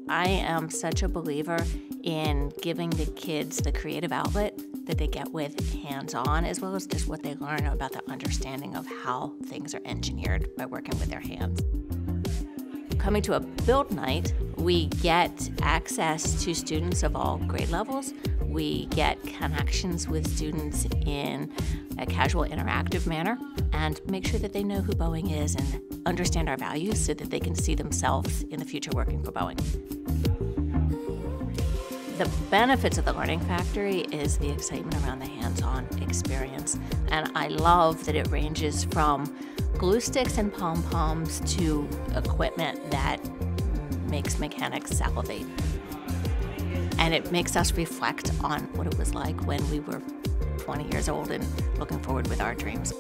I am such a believer in giving the kids the creative outlet that they get with hands-on, as well as just what they learn about the understanding of how things are engineered by working with their hands. Coming to a build night, we get access to students of all grade levels. We get connections with students in a casual, interactive manner and make sure that they know who Boeing is and understand our values so that they can see themselves in the future working for Boeing. The benefits of the Learning Factory is the excitement around the hands-on experience. And I love that it ranges from glue sticks and pom-poms to equipment that makes mechanics salivate. And it makes us reflect on what it was like when we were 20 years old and looking forward with our dreams.